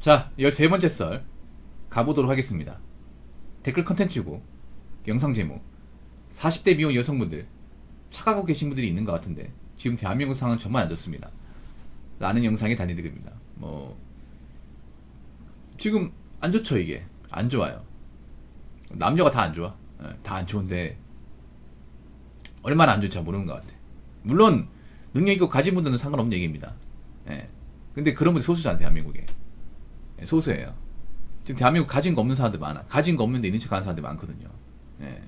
자, 13번째 썰 가보도록 하겠습니다. 댓글 컨텐츠고 영상 제목 40대 미혼 여성분들 착각하고 계신 분들이 있는 것 같은데 지금 대한민국 상황은 정말 안 좋습니다. 라는 영상의 단일들입니다. 지금 안 좋죠. 이게 안 좋아요. 남녀가 다 안 좋아. 다 안 좋은데 얼마나 안 좋은지 모르는 것 같아. 물론 능력 있고 가진 분들은 상관없는 얘기입니다. 예. 근데 그런 분이 소수잖아. 대한민국에 소수예요. 지금 대한민국 가진 거 없는 사람들 많아. 가진 거 없는데 있는 척 하는 사람들 많거든요. 예.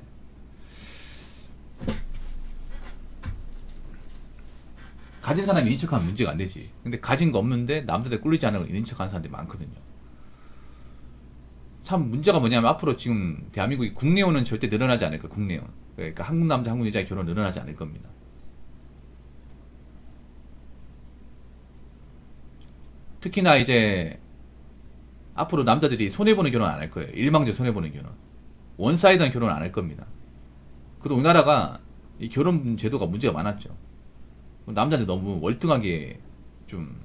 가진 사람이 있는 척하면 문제가 안 되지. 근데 가진 거 없는데 남들한테 꿀리지 않으면 있는 척 하는 사람들이 많거든요. 참 문제가 뭐냐면 앞으로 지금 대한민국이 국내혼은 절대 늘어나지 않을 거예요. 국내혼. 그러니까 한국 남자 한국 여자의 결혼 늘어나지 않을 겁니다. 특히나 이제 앞으로 남자들이 손해보는 결혼 안 할 거예요. 일방적 손해보는 결혼. 원사이드한 결혼 안 할 겁니다. 그래도 우리나라가 이 결혼 제도가 문제가 많았죠. 남자들 너무 월등하게 좀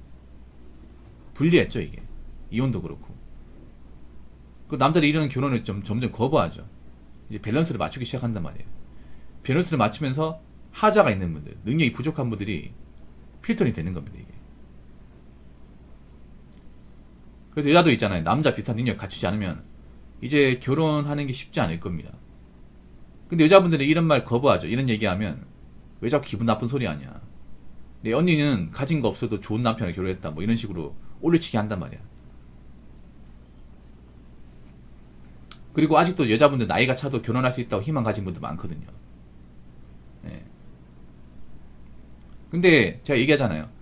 불리했죠, 이게. 이혼도 그렇고. 그 남자들이 이런 결혼을 점점 거부하죠. 이제 밸런스를 맞추기 시작한단 말이에요. 밸런스를 맞추면서 하자가 있는 분들, 능력이 부족한 분들이 필터링 되는 겁니다, 이게. 그래서 여자도 있잖아요. 남자 비슷한 능력 갖추지 않으면 이제 결혼하는 게 쉽지 않을 겁니다. 근데 여자분들은 이런 말 거부하죠. 이런 얘기하면 왜 자꾸 기분 나쁜 소리 하냐. 내 언니는 가진 거 없어도 좋은 남편을 결혼했다. 뭐 이런 식으로 올려치기 한단 말이야. 그리고 아직도 여자분들 나이가 차도 결혼할 수 있다고 희망 가진 분들 많거든요. 예. 근데 제가 얘기하잖아요.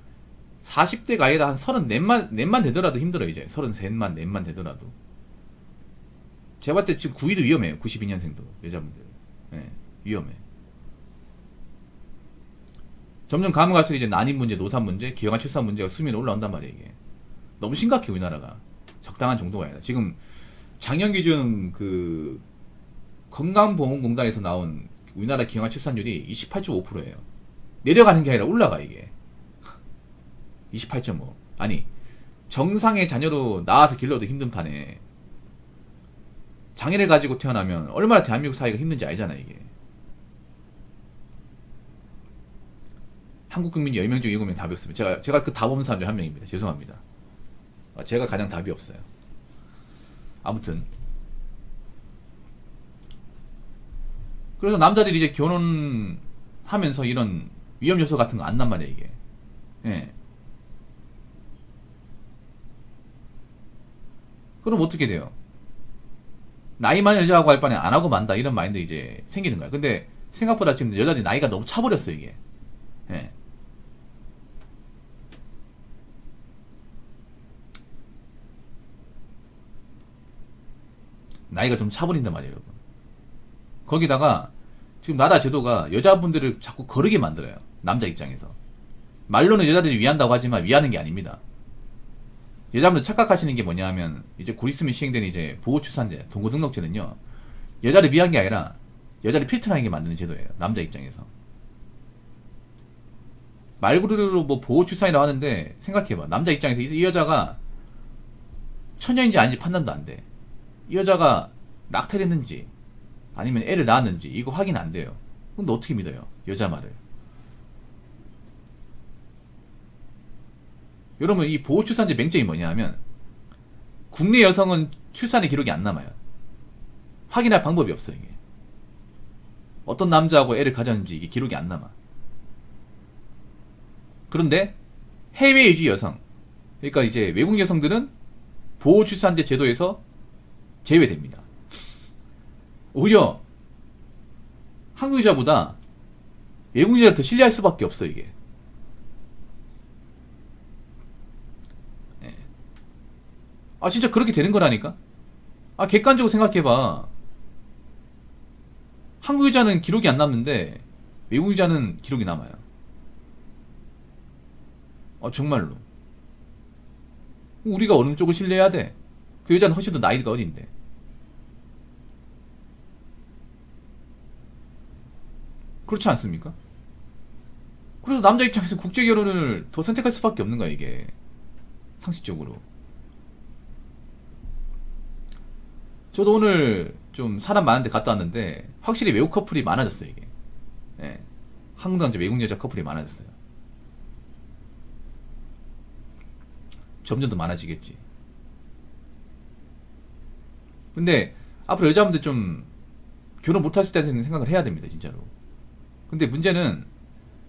40대가 아니다 한 34만 되더라도 힘들어 이제. 33만, 4만 되더라도. 제가 봤을 때 지금 9위도 위험해요. 92년생도 여자분들. 예, 위험해. 점점 가면 갈수록 이제 난임 문제, 노산 문제, 기형아 출산 문제가 수면에 올라온단 말이에요. 이게 너무 심각해 우리나라가. 적당한 정도가 아니라 지금 작년 기준 그 건강보험공단에서 나온 우리나라 기형아 출산율이 28.5%예요. 내려가는 게 아니라 올라가 이게. 28.5. 아니 정상의 자녀로 낳아서 길러도 힘든 판에 장애를 가지고 태어나면 얼마나 대한민국 사회가 힘든지 알잖아 이게. 한국 국민 10명 중 7명 답이 없으면 제가 그 답 없는 사람 중 한 명입니다. 죄송합니다. 제가 가장 답이 없어요. 아무튼 그래서 남자들이 이제 결혼하면서 이런 위험 요소 같은 거 안 난 말이야 이게. 예. 그럼 어떻게 돼요? 나이 많은 여자하고 할 바에 안 하고 만다 이런 마인드 이제 생기는 거야. 근데 생각보다 지금 여자들이 나이가 너무 차버렸어 이게. 예. 나이가 좀 차버린단 말이에요, 여러분. 거기다가 지금 나라 제도가 여자분들을 자꾸 거르게 만들어요. 남자 입장에서. 말로는 여자들이 위한다고 하지만 위하는 게 아닙니다. 여자분들 착각하시는 게 뭐냐 하면 이제 곧 있으면 시행되는 이제 보호출산제, 동거등록제는요. 여자를 위한 게 아니라 여자를 필터하게 만드는 제도예요. 남자 입장에서. 말 그대로 뭐 보호출산이라고 하는데 생각해봐. 남자 입장에서 이 여자가 처녀인지 아닌지 판단도 안 돼. 이 여자가 낙태를 했는지 아니면 애를 낳았는지 이거 확인 안 돼요. 근데 어떻게 믿어요? 여자 말을. 여러분 이 보호출산제 맹점이 뭐냐 하면 국내 여성은 출산의 기록이 안 남아요. 확인할 방법이 없어요. 이게. 어떤 남자하고 애를 가졌는지 이게 기록이 안 남아. 그런데 해외 이주 여성, 그러니까 이제 외국 여성들은 보호출산제 제도에서 제외됩니다. 오히려 한국 여자보다 외국 여자를 더 신뢰할 수밖에 없어 이게. 예. 아 진짜 그렇게 되는 거라니까. 아 객관적으로 생각해봐. 한국 여자는 기록이 안 남는데 외국 여자는 기록이 남아요. 정말로. 우리가 어느 쪽을 신뢰해야 돼? 그 여자는 훨씬 더 나이가 어린데. 그렇지 않습니까? 그래서 남자 입장에서 국제 결혼을 더 선택할 수밖에 없는 거야 이게. 상식적으로. 저도 오늘 좀 사람 많은데 갔다 왔는데 확실히 외국 커플이 많아졌어요 이게. 예. 한국 남자 외국 여자 커플이 많아졌어요. 점점 더 많아지겠지. 근데 앞으로 여자분들 좀 결혼 못할 때는 생각을 해야 됩니다 진짜로. 근데 문제는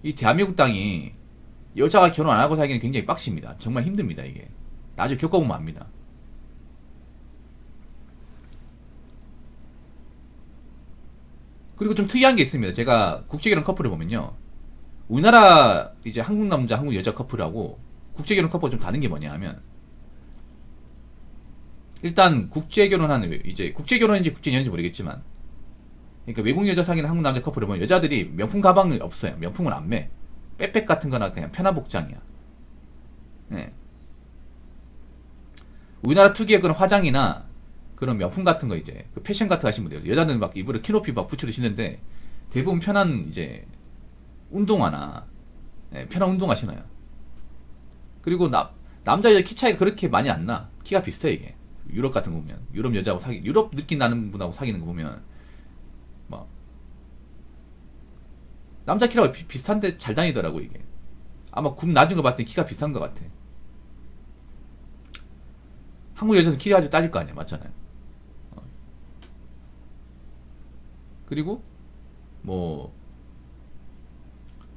이 대한민국 땅이 여자가 결혼 안 하고 살기는 굉장히 빡십니다. 정말 힘듭니다 이게. 나중에 겪어보면 압니다. 그리고 좀 특이한 게 있습니다. 제가 국제결혼 커플을 보면요, 우리나라 이제 한국 남자 한국 여자 커플하고 국제결혼 커플 좀 다른 게 뭐냐 하면, 일단 국제결혼하는, 이제 국제결혼인지 국제연인지 모르겠지만, 그러니까 외국 여자 사귀는 한국 남자 커플을 보면 여자들이 명품 가방이 없어요. 명품을 안 매. 백팩 같은 거나 그냥 편한 복장이야. 네. 우리나라 특유의 그런 화장이나 그런 명품 같은 거, 이제 그 패션 같은 거 하시면 돼요. 여자들은 막 입으로 키높이 막 부츠를 신는데 대부분 편한 이제 운동화나, 예, 편한 운동화 신어요. 그리고 남자 여자 키 차이가 그렇게 많이 안 나. 키가 비슷해 이게. 유럽 같은 거 보면, 유럽 여자하고 유럽 느낌 나는 분하고 사귀는 거 보면 막 남자 키라고 비슷한데 잘 다니더라고 이게. 아마 굽 나중에 봤을 때 키가 비슷한 것 같아. 한국 여자는 키 가지고 따질 거 아니야, 맞잖아요. 그리고 뭐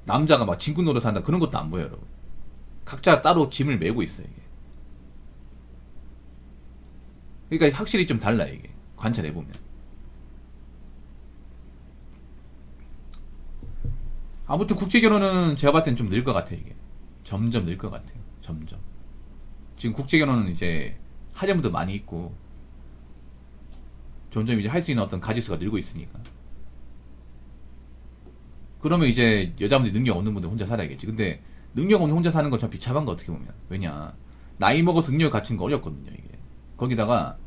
남자가 막 진군 노릇 한다 그런 것도 안 보여요 여러분. 각자 따로 짐을 메고 있어요 이게. 그러니까 확실히 좀 달라 이게, 관찰해보면. 아무튼 국제결혼은 제가 봤을 땐 좀 늘 것 같아요 이게. 점점 늘 것 같아요, 점점. 지금 국제결혼은 이제 하자분도 많이 있고 점점 이제 할 수 있는 어떤 가지수가 늘고 있으니까. 그러면 이제 여자분들이 능력 없는 분들 혼자 살아야겠지. 근데 능력 없는 혼자 사는 건 참 비참한 거 어떻게 보면. 왜냐, 나이 먹어서 능력을 갖추는 거 어렵거든요 이게. 거기다가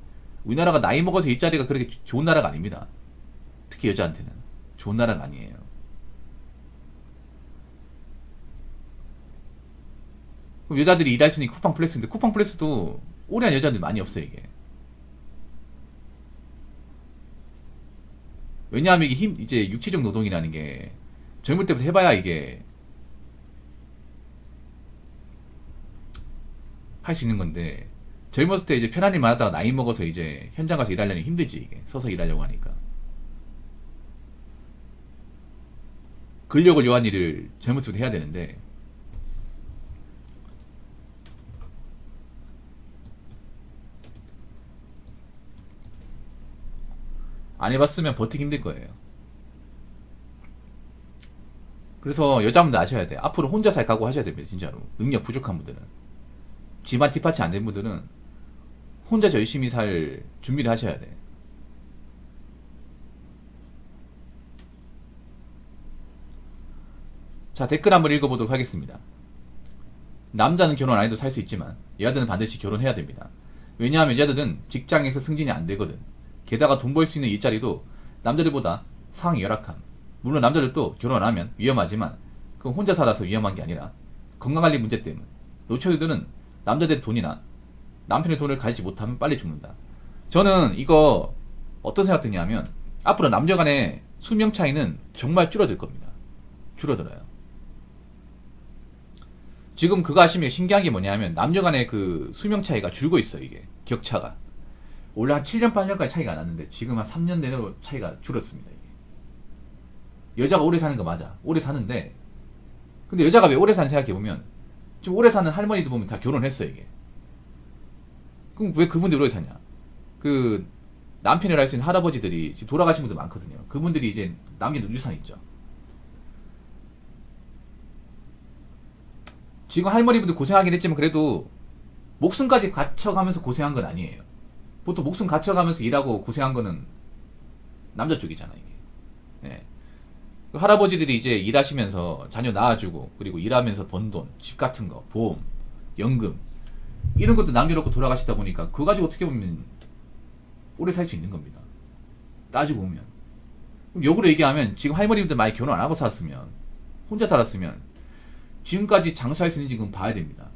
우리나라가 나이 먹어서 일자리가 그렇게 좋은 나라가 아닙니다. 특히 여자한테는 좋은 나라가 아니에요. 그럼 여자들이 일할 수 있는 쿠팡 플렉스인데 쿠팡 플렉스도 오래 한 여자들 많이 없어요 이게. 왜냐하면 이게 이제 육체적 노동이라는 게 젊을 때부터 해봐야 이게 할 수 있는 건데, 젊었을 때 이제 편한 일만 하다가 나이 먹어서 이제 현장 가서 일하려니 힘들지 이게. 서서 일하려고 하니까. 근력을 요한 일을 젊었을 때 해야 되는데, 안 해봤으면 버티기 힘들 거예요. 그래서 여자분들 아셔야 돼. 앞으로 혼자 살 각오 하셔야 됩니다 진짜로. 능력 부족한 분들은, 집안 뒷받침 안 된 분들은 혼자 열심히 살 준비를 하셔야 돼. 자, 댓글 한번 읽어보도록 하겠습니다. 남자는 결혼 안 해도 살 수 있지만 여자들은 반드시 결혼해야 됩니다. 왜냐하면 여자들은 직장에서 승진이 안 되거든. 게다가 돈 벌 수 있는 일자리도 남자들보다 상황이 열악함. 물론 남자들도 결혼 안 하면 위험하지만 그건 혼자 살아서 위험한 게 아니라 건강관리 문제 때문. 노처녀들은 남자들의 돈이나 남편의 돈을 가지지 못하면 빨리 죽는다. 저는 이거 어떤 생각 드냐면, 앞으로 남녀 간의 수명 차이는 정말 줄어들 겁니다. 줄어들어요. 지금 그거 아시면 신기한 게 뭐냐면, 남녀 간의 그 수명 차이가 줄고 있어요 이게. 격차가 원래 한 7년 8년까지 차이가 안 났는데 지금 한 3년 내로 차이가 줄었습니다 이게. 여자가 오래 사는 거 맞아, 오래 사는데, 근데 여자가 왜 오래 사는 생각해보면, 지금 오래 사는 할머니도 보면 다 결혼했어 이게. 그럼 왜 그분들이 오래 사냐? 그 남편이라 할 수 있는 할아버지들이 지금 돌아가신 분들 많거든요. 그분들이 이제 남긴 유산 있죠. 지금 할머니분들 고생하긴 했지만 그래도 목숨까지 갖춰가면서 고생한 건 아니에요. 보통 목숨 갖춰가면서 일하고 고생한 거는 남자 쪽이잖아 이게. 예. 그 할아버지들이 이제 일하시면서 자녀 낳아주고, 그리고 일하면서 번 돈, 집 같은 거, 보험, 연금, 이런 것도 남겨놓고 돌아가시다 보니까 그거 가지고 어떻게 보면 오래 살 수 있는 겁니다. 따지고 보면. 그럼 역으로 얘기하면, 지금 할머니분들 많이 결혼 안 하고 살았으면, 혼자 살았으면 지금까지 장수할 수 있는지 그건 봐야 됩니다.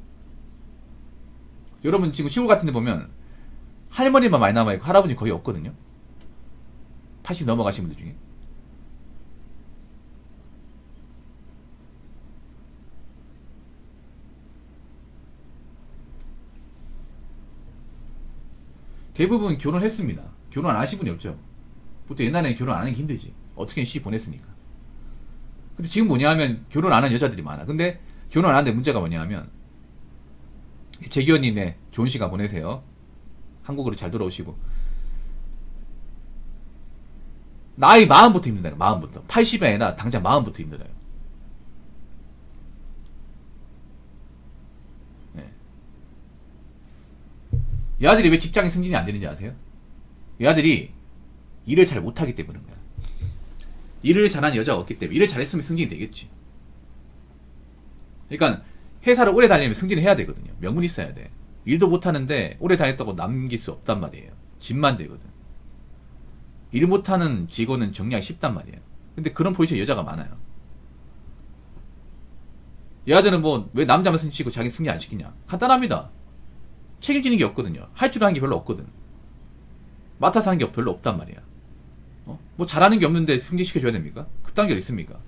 여러분 지금 시골 같은 데 보면 할머니만 많이 남아있고 할아버지 거의 없거든요. 80 넘어가신 분들 중에. 대부분 결혼했습니다. 결혼 안 하신 분이 없죠. 보통 옛날에는 결혼 안 하는 게 힘들지. 어떻게든 시 보냈으니까. 근데 지금 뭐냐 하면 결혼 안 한 여자들이 많아. 근데 결혼 안 하는데 문제가 뭐냐 하면 재기원님의 좋은 시간 보내세요. 한국으로 잘 돌아오시고. 나이 마음부터 힘들다. 마음부터. 80이 아니라 당장 마음부터 힘들어요. 네. 이 아들이 왜 직장에 승진이 안 되는지 아세요? 이 아들이 일을 잘 못하기 때문인 거야. 일을 잘하는 여자가 없기 때문에. 일을 잘했으면 승진이 되겠지. 그러니까 회사를 오래 다니려면 승진을 해야 되거든요. 명분이 있어야 돼. 일도 못하는데 오래 다녔다고 남길 수 없단 말이에요. 집만 되거든. 일 못하는 직원은 정리하기 쉽단 말이에요. 근데 그런 포지션에 여자가 많아요. 이 아들은 뭐 왜 남자만 승진시키고 자기 승진 안 시키냐? 간단합니다. 책임지는 게 없거든요. 할 줄 아는 게 별로 없거든. 맡아서 하는 게 별로 없단 말이야. 뭐 잘하는 게 없는데 승진시켜줘야 됩니까? 그딴 게 있습니까?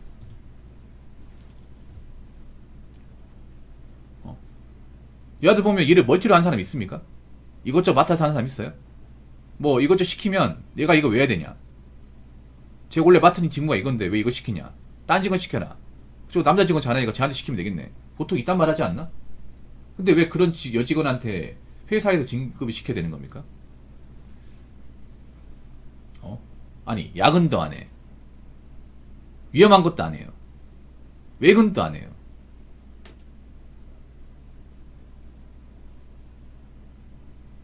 이 아들 보면 일을 멀티로 하는 사람 있습니까? 이것저것 맡아서 하는 사람 있어요? 뭐 이것저것 시키면 얘가 이거 왜 해야 되냐? 제 원래 맡은 직무가 이건데 왜 이거 시키냐? 딴 직원 시켜라. 저 남자 직원 잘하니까 쟤한테 시키면 되겠네. 보통 이딴 말 하지 않나? 근데 왜 그런 여직원한테 회사에서 진급을 시켜야 되는 겁니까? 아니 야근도 안 해. 위험한 것도 안 해요. 외근도 안 해요.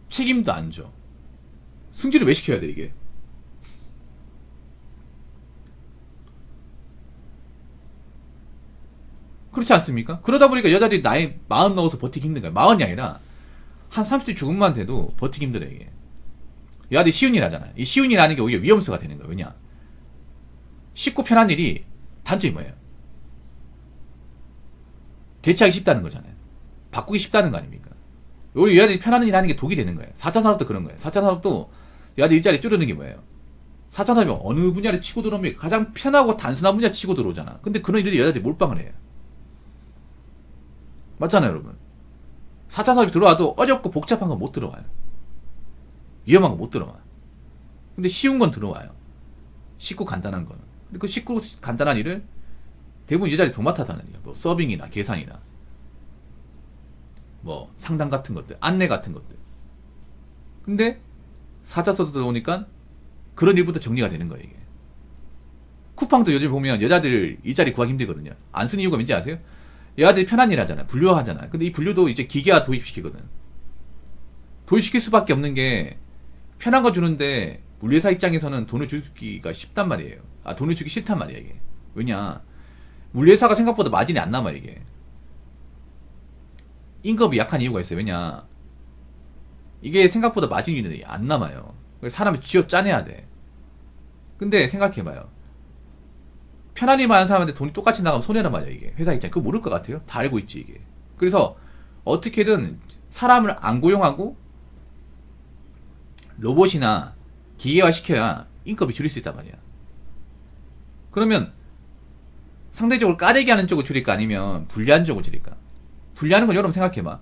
책임도 안 져. 승진을 왜 시켜야 돼 이게? 그렇지 않습니까? 그러다 보니까 여자들이 나이 40 넘어서 버티기 힘든 거야. 40이 아니라 한 30대 중반만 돼도 버티기 힘들어 이게. 여자들이 쉬운 일 하잖아. 이 쉬운 일 하는 게 오히려 위험수가 되는 거야. 왜냐? 쉽고 편한 일이 단점이 뭐예요? 대체하기 쉽다는 거잖아요. 바꾸기 쉽다는 거 아닙니까? 우리 여자들이 편한 일 하는 게 독이 되는 거예요. 4차 산업도 그런 거예요. 4차 산업도 여자들 일자리 줄이는 게 뭐예요? 4차 산업이 어느 분야를 치고 들어오면 가장 편하고 단순한 분야 치고 들어오잖아. 근데 그런 일들이 여자들이 몰빵을 해요. 맞잖아요, 여러분. 4차 산업이 들어와도 어렵고 복잡한 건 못 들어와요. 위험한 건 못 들어와요. 근데 쉬운 건 들어와요. 쉽고 간단한 거는. 근데 그 쉽고 간단한 일을 대부분 여자들이 도맡아서 하는 일이에요. 뭐 서빙이나 계산이나 뭐 상담 같은 것들, 안내 같은 것들. 근데 4차 산업 들어오니까 그런 일부터 정리가 되는 거예요, 이게. 쿠팡도 요즘 보면 여자들 일자리 구하기 힘들거든요. 안 쓰는 이유가 뭔지 아세요? 여자들이 편한 일 하잖아요. 분류하잖아요. 근데 이 분류도 이제 기계화 도입시키거든. 도입시킬 수밖에 없는 게 편한 거 주는데 물류회사 입장에서는 돈을 주기가 쉽단 말이에요. 돈을 주기 싫단 말이야 이게. 왜냐? 물류회사가 생각보다 마진이 안 남아 이게. 임금이 약한 이유가 있어요. 왜냐? 이게 생각보다 마진이 안 남아요. 사람을 쥐어 짜내야 돼. 근데 생각해봐요. 편한 일만 하는 사람한테 돈이 똑같이 나가면 손해란 말이야 이게. 회사 입장에. 그거 모를 것 같아요? 다 알고 있지 이게. 그래서 어떻게든 사람을 안 고용하고 로봇이나 기계화 시켜야 인건비 줄일 수 있단 말이야. 그러면 상대적으로 까대기 하는 쪽을 줄일까 아니면 불리한 쪽을 줄일까? 불리하는 건 여러분 생각해봐.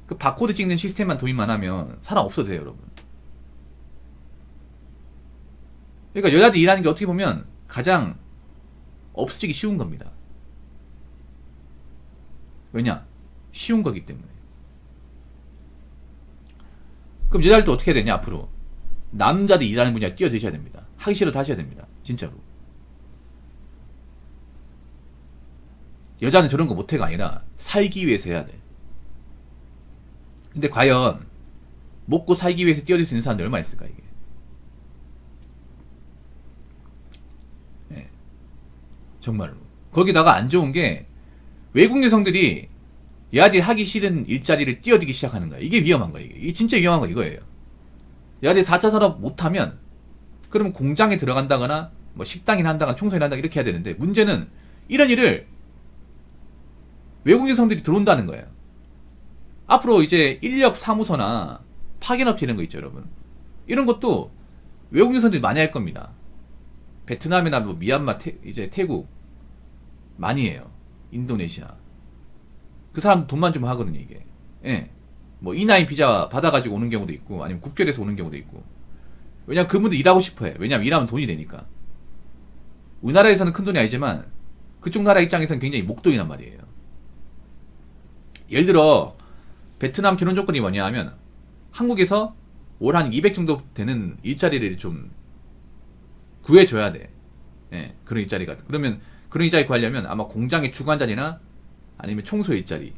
그 바코드 찍는 시스템만 도입만 하면 사람 없어도 돼요 여러분. 그러니까 여자들 일하는 게 어떻게 보면 가장 없어지기 쉬운 겁니다. 왜냐? 쉬운 거기 때문에. 그럼 여자들도 어떻게 해야 되냐 앞으로? 남자들이 일하는 분야에 뛰어드셔야 됩니다. 하기 싫어도 하셔야 됩니다. 진짜로. 여자는 저런 거 못해가 아니라 살기 위해서 해야 돼. 근데 과연 먹고 살기 위해서 뛰어들 수 있는 사람들이 얼마나 있을까 이게. 네. 정말로. 거기다가 안 좋은 게 외국 여성들이 여자들이 하기 싫은 일자리를 뛰어들기 시작하는 거야. 이게 위험한 거야. 이게 진짜 위험한 거 이거예요. 여자들이 4차 산업 못하면 그러면 공장에 들어간다거나 뭐 식당이나 한다거나 청소이나 한다거나 이렇게 해야 되는데 문제는 이런 일을 외국 여성들이 들어온다는 거예요. 앞으로 이제 인력 사무소나 파견업체 이런 거 있죠 여러분. 이런 것도 외국인 선수들이 많이 할 겁니다. 베트남이나 뭐 미얀마, 이제 태국 많이 해요. 인도네시아. 그 사람 돈만 주면 하거든요, 이게. 예. 뭐 E9 비자 받아가지고 오는 경우도 있고, 아니면 국결에서 오는 경우도 있고. 왜냐면 그분들 일하고 싶어 해. 왜냐면 일하면 돈이 되니까. 우리나라에서는 큰 돈이 아니지만, 그쪽 나라 입장에서는 굉장히 목돈이란 말이에요. 예를 들어, 베트남 결혼 조건이 뭐냐 하면, 한국에서 월 한 200 정도 되는 일자리를 좀 구해줘야 돼. 예, 그런 일자리가. 그러면 그런 일자리 구하려면 아마 공장의 주관 자리나 아니면 청소 일자리,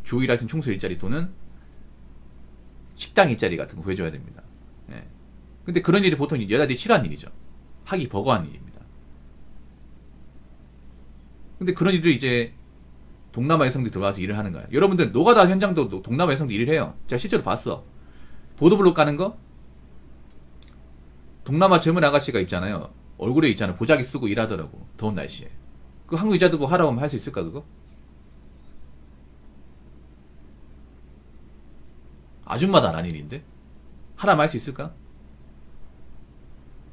주 일할 수 있는 청소 일자리 또는 식당 일자리 같은 거 구해줘야 됩니다. 예. 근데 그런 일이 보통 여자들이 싫어하는 일이죠. 하기 버거운 일입니다. 근데 그런 일을 이제 동남아 여성들이 들어와서 일을 하는 거야. 여러분들 노가다 현장도 동남아 여성들이 일을 해요. 제가 실제로 봤어. 보도블록 까는 거? 동남아 젊은 아가씨가 있잖아요. 얼굴에 있잖아. 보자기 쓰고 일하더라고. 더운 날씨에. 그 한국 여자들 뭐 하라고 하면 할 수 있을까 그거? 아줌마도 안 하는 일인데? 하라면 할 수 있을까?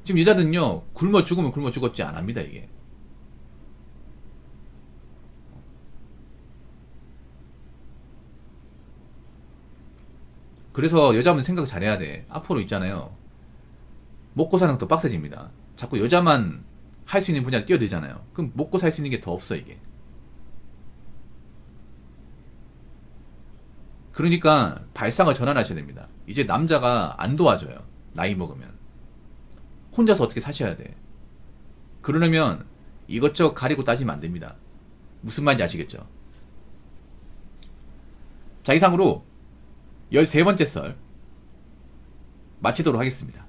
지금 여자들은요. 굶어 죽으면 굶어 죽었지 안 합니다 이게. 그래서 여자분 생각 잘해야 돼. 앞으로 있잖아요. 먹고 사는 것도 빡세집니다. 자꾸 여자만 할 수 있는 분야를 끼어들잖아요. 그럼 먹고 살 수 있는 게 더 없어 이게. 그러니까 발상을 전환하셔야 됩니다. 이제 남자가 안 도와줘요. 나이 먹으면. 혼자서 어떻게 사셔야 돼. 그러려면 이것저것 가리고 따지면 안 됩니다. 무슨 말인지 아시겠죠? 자, 이상으로 13번째 썰 마치도록 하겠습니다.